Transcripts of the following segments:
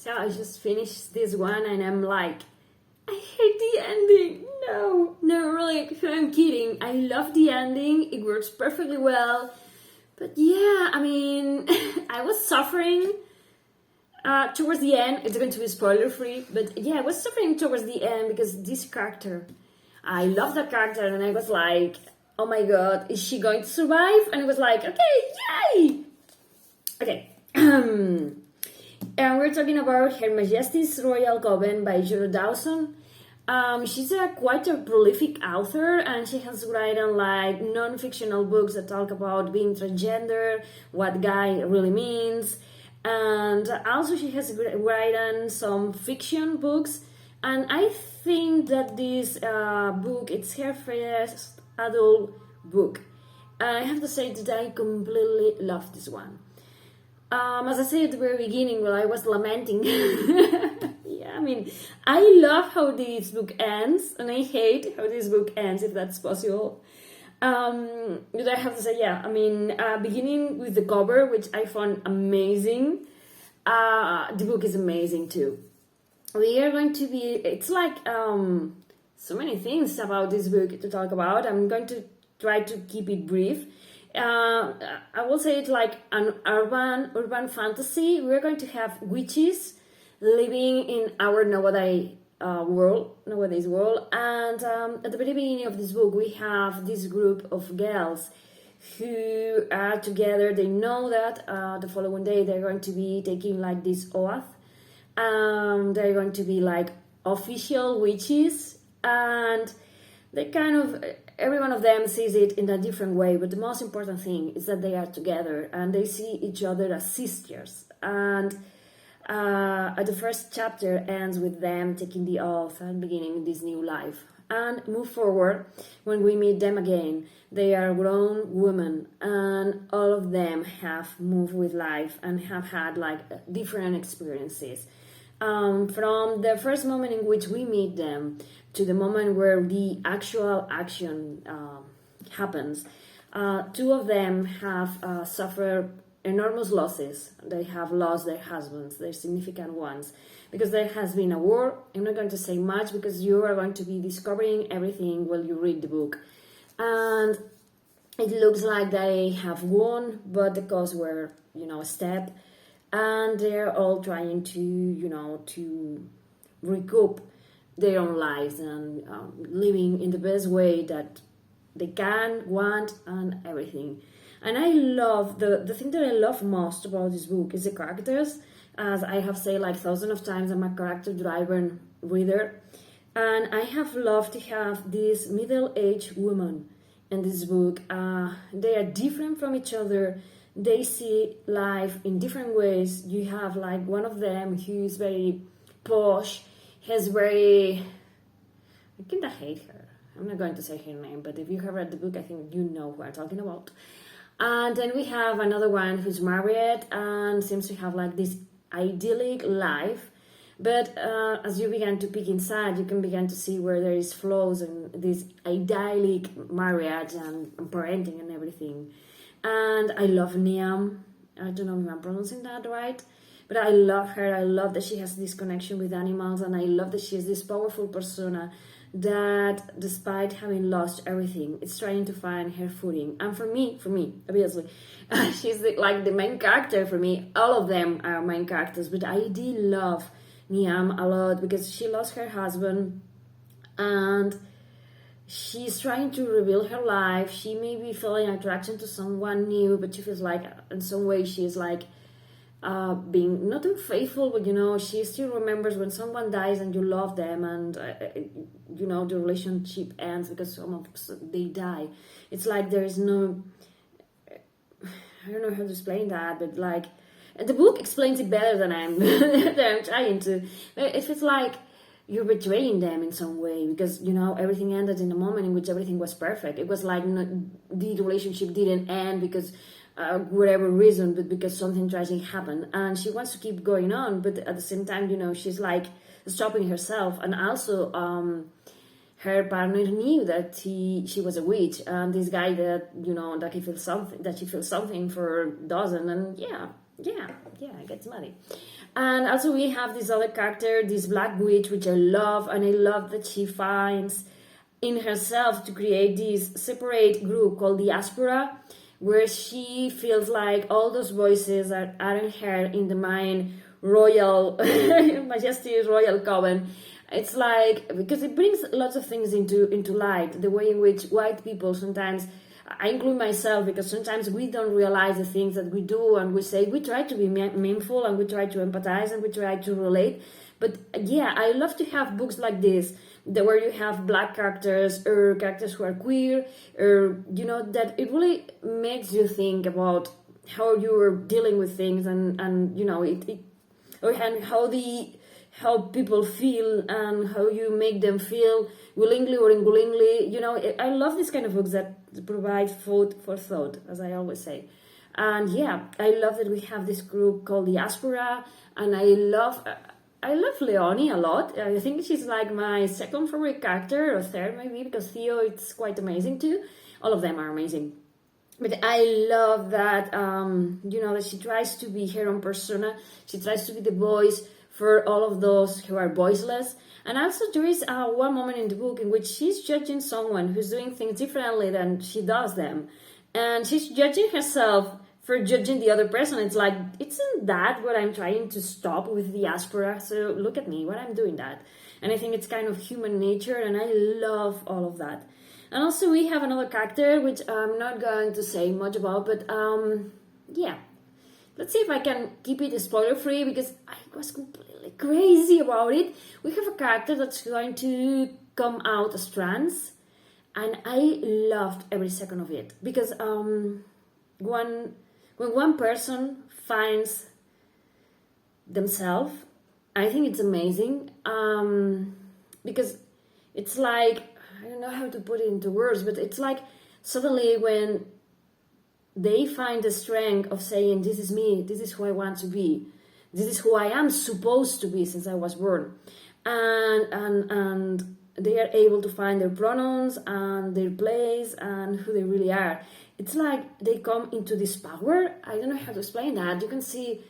So I just finished this one and I'm like, I hate the ending. No, really, I'm kidding. I love the ending. It works perfectly well. But yeah, I mean, I was suffering towards the end. It's going to be spoiler free, but yeah, I was suffering towards the end because this character, I love that character, and I was like, oh my god, is she going to survive? And it was like, okay, yay! Okay. And we're talking about Her Majesty's Royal Coven by Juno Dawson. She's quite a prolific author, and she has written like non-fictional books that talk about being transgender, what guy really means, and also she has written some fiction books. And I think that this book, it's her first adult book. And I have to say that I completely love this one. As I said at the very beginning, while I was lamenting, yeah, I mean, I love how this book ends, and I hate how this book ends, if that's possible. But I have to say, yeah, I mean, beginning with the cover, which I found amazing, the book is amazing too. We are going to be, it's like so many things about this book to talk about. I'm going to try to keep it brief. I will say it's like an urban fantasy. We're going to have witches living in our nowadays world, and at the very beginning of this book, we have this group of girls who are together. They know that the following day they're going to be taking like this oath. They're going to be like official witches, and they kind of, every one of them sees it in a different way, but the most important thing is that they are together and they see each other as sisters. And the first chapter ends with them taking the oath and beginning this new life. And move forward, when we meet them again, they are grown women, and all of them have moved with life and have had like different experiences. From the first moment in which we meet them to the moment where the actual action happens, two of them have suffered enormous losses. They have lost their husbands, their significant ones, because there has been a war. I'm not going to say much because you are going to be discovering everything while you read the book. And it looks like they have won, but the costs were, a step. And they're all trying to, to recoup their own lives and living in the best way that they can, want, and everything. And I love, the thing that I love most about this book is the characters. As I have said like thousands of times, I'm a character-driven reader. And I have loved to have this middle-aged woman in this book. They are different from each other. They see life in different ways. You have like one of them who is very posh, has very, I kind of hate her. I'm not going to say her name, but if you have read the book, I think you know who I'm talking about. And then we have another one who's married and seems to have like this idyllic life. But as you begin to peek inside, you can begin to see where there is flaws in this idyllic marriage and parenting and everything. And I love Niam. I don't know if I'm pronouncing that right, but I love her. I love that she has this connection with animals, and I love that she is this powerful persona that, despite having lost everything, is trying to find her footing. And for me, obviously, she's like the main character for me. All of them are main characters, but I did love Niam a lot because she lost her husband, and she's trying to rebuild her life. She may be feeling attraction to someone new, but she feels like in some way she's like being not unfaithful, but she still remembers when someone dies and you love them, and the relationship ends because they die. It's like there is no, I don't know how to explain that, but like the book explains it better than I'm trying to. If it's like you're betraying them in some way because everything ended in a moment in which everything was perfect. It was like the relationship didn't end because whatever reason, but because something tragic happened, and she wants to keep going on, but at the same time she's like stopping herself. And also her partner knew that she was a witch, and this guy that that she feels something for Dawson. And yeah, it gets muddy. And also we have this other character, this black witch, which I love, and I love that she finds in herself to create this separate group called diaspora, where she feels like all those voices aren't heard in the main royal Majesty's royal coven. It's like, because it brings lots of things into light, the way in which white people sometimes, I include myself, because sometimes we don't realize the things that we do, and we say, we try to be meaningful, and we try to empathize, and we try to relate. But yeah, I love to have books like this, where you have black characters, or characters who are queer, or, that it really makes you think about how you're dealing with things, and how people feel, and how you make them feel, willingly or unwillingly. I love this kind of books that provide food for thought, as I always say. And yeah, I love that we have this group called Diaspora, and I love Leonie a lot. I think she's like my second favorite character, or third maybe, because Theo, it's quite amazing too. All of them are amazing. But I love that, that she tries to be her own persona. She tries to be the voice for all of those who are voiceless. And also there is one moment in the book in which she's judging someone who's doing things differently than she does them. And she's judging herself for judging the other person. It's like, isn't that what I'm trying to stop with diaspora? So look at me, what I'm doing that. And I think it's kind of human nature, and I love all of that. And also we have another character, which I'm not going to say much about, but yeah. Let's see if I can keep it spoiler-free, because I was completely crazy about it. We have a character that's going to come out as trans, and I loved every second of it. Because when one person finds themselves, I think it's amazing. Because it's like, I don't know how to put it into words, but it's like suddenly when they find the strength of saying, this is me, this is who I want to be, this is who I am supposed to be since I was born, and they are able to find their pronouns and their place and who they really are. It's like they come into this power. I don't know how to explain that. You can see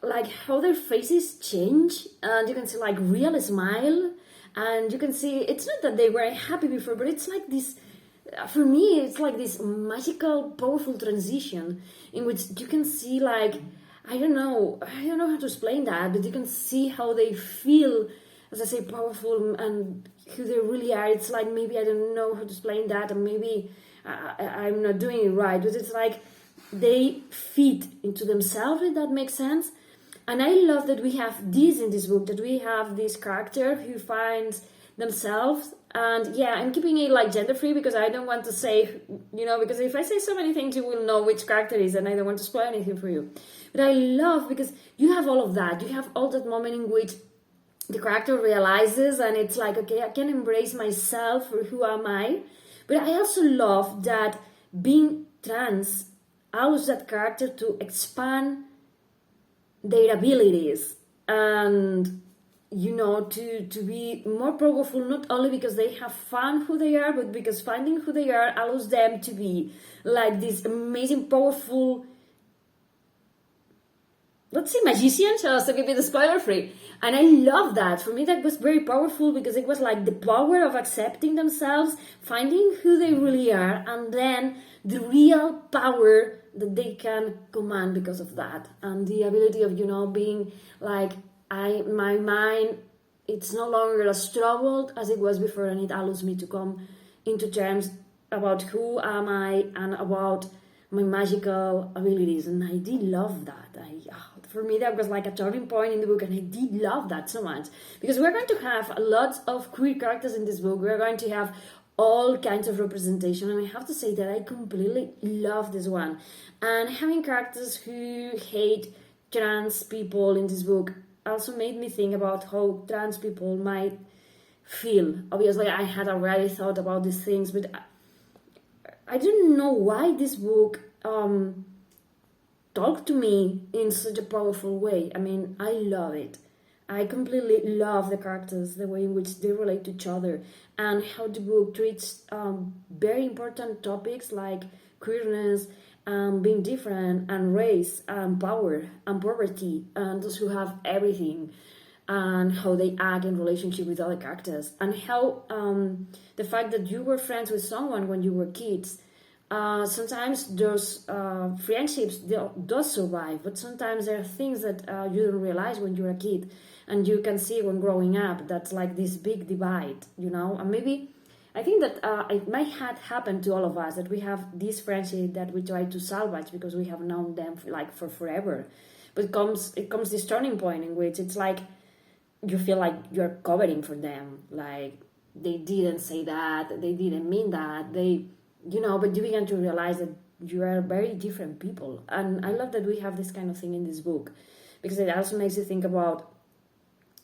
like how their faces change, and you can see like real smile, and you can see it's not that they were happy before, but it's like this. For me, it's like this magical, powerful transition in which you can see, like, I don't know how to explain that, but you can see how they feel, as I say, powerful, and who they really are. It's like, maybe I don't know how to explain that, and maybe I'm not doing it right, but it's like they fit into themselves, if that makes sense. And I love that we have this in this book, that we have this character who finds themselves. And yeah, I'm keeping it like gender free, because I don't want to say, because if I say so many things, you will know which character it is, and I don't want to spoil anything for you. But I love, because you have all of that. You have all that moment in which the character realizes, and it's like, okay, I can embrace myself for who am I. But I also love that being trans allows that character to expand their abilities, and to be more powerful, not only because they have found who they are, but because finding who they are allows them to be like this amazing, powerful, let's say, magicians, to keep it spoiler free. And I love that. For me, that was very powerful, because it was like the power of accepting themselves, finding who they really are, and then the real power that they can command because of that, and the ability of being like, my mind, it's no longer as troubled as it was before, and it allows me to come into terms about who am I and about my magical abilities. And I did love that. For me, that was like a turning point in the book, and I did love that so much, because we're going to have lots of queer characters in this book. We're going to have all kinds of representation, and I have to say that I completely love this one. And having characters who hate trans people in this book also made me think about how trans people might feel. Obviously, I had already thought about these things, but I didn't know why this book talked to me in such a powerful way. I mean, I love it. I completely love the characters, the way in which they relate to each other, and how the book treats very important topics like queerness being different, and race, and power, and poverty, and those who have everything, and how they act in relationship with other characters, and how the fact that you were friends with someone when you were kids, sometimes those friendships does survive, but sometimes there are things that you don't realize when you're a kid, and you can see when growing up. That's like this big divide, and maybe I think that it might have happened to all of us, that we have this friendship that we try to salvage because we have known them for forever, but it comes this turning point in which it's like you feel like you're covering for them, like they didn't say that, they didn't mean that, but you begin to realize that you are very different people. And I love that we have this kind of thing in this book, because it also makes you think about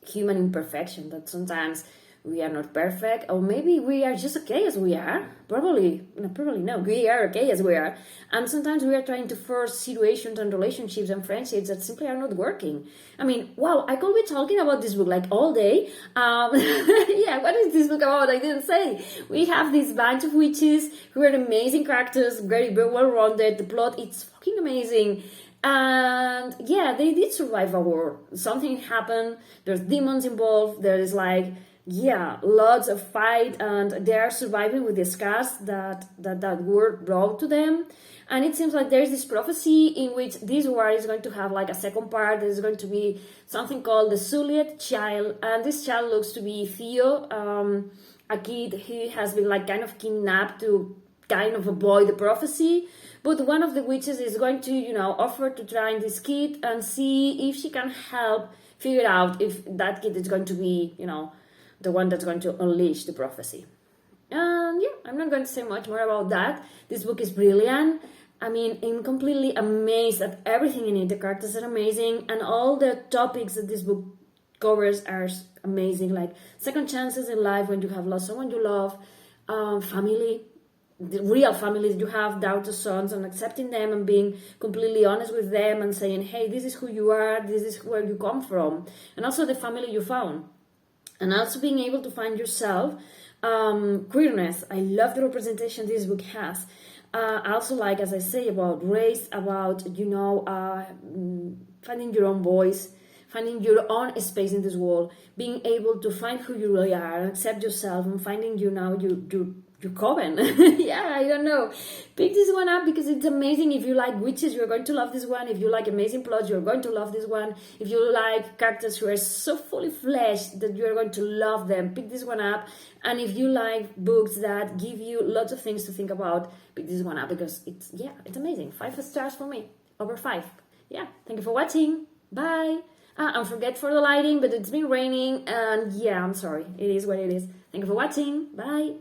human imperfection, that sometimes we are not perfect, or maybe we are just okay as we are. Probably no, we are okay as we are. And sometimes we are trying to force situations and relationships and friendships that simply are not working. I mean, wow, I could be talking about this book like all day. Yeah, what is this book about? I didn't say. We have this bunch of witches who are amazing characters, very, very well rounded. The plot, it's fucking amazing. And yeah, they did survive a war. Something happened. There's demons involved. There is lots of fight, and they are surviving with the scars that war brought to them. And it seems like there's this prophecy in which this war is going to have like a second part. There's going to be something called the Sullied Child, and this child looks to be Theo, a kid who has been like kind of kidnapped to kind of avoid the prophecy. But one of the witches is going to, offer to train this kid and see if she can help figure out if that kid is going to be, the one that's going to unleash the prophecy. And yeah, I'm not going to say much more about that. This book is brilliant. I mean, I'm completely amazed at everything in it. The characters are amazing, and all the topics that this book covers are amazing. Like second chances in life when you have lost someone you love, family, the real family that you have, daughter's sons, and accepting them and being completely honest with them and saying, hey, this is who you are, this is where you come from, and also the family you found. And also being able to find yourself, queerness. I love the representation this book has. Also, like as I say, about race, about finding your own voice, finding your own space in this world, being able to find who you really are, and accept yourself, and finding your coven. Yeah, I don't know. Pick this one up because it's amazing. If you like witches, you're going to love this one. If you like amazing plots, you're going to love this one. If you like characters who are so fully fleshed that you're going to love them, pick this one up. And if you like books that give you lots of things to think about, pick this one up because it's amazing. 5 stars for me. Over 5. Yeah, thank you for watching. Bye. And forget for the lighting, but it's been raining, and yeah, I'm sorry. It is what it is. Thank you for watching. Bye.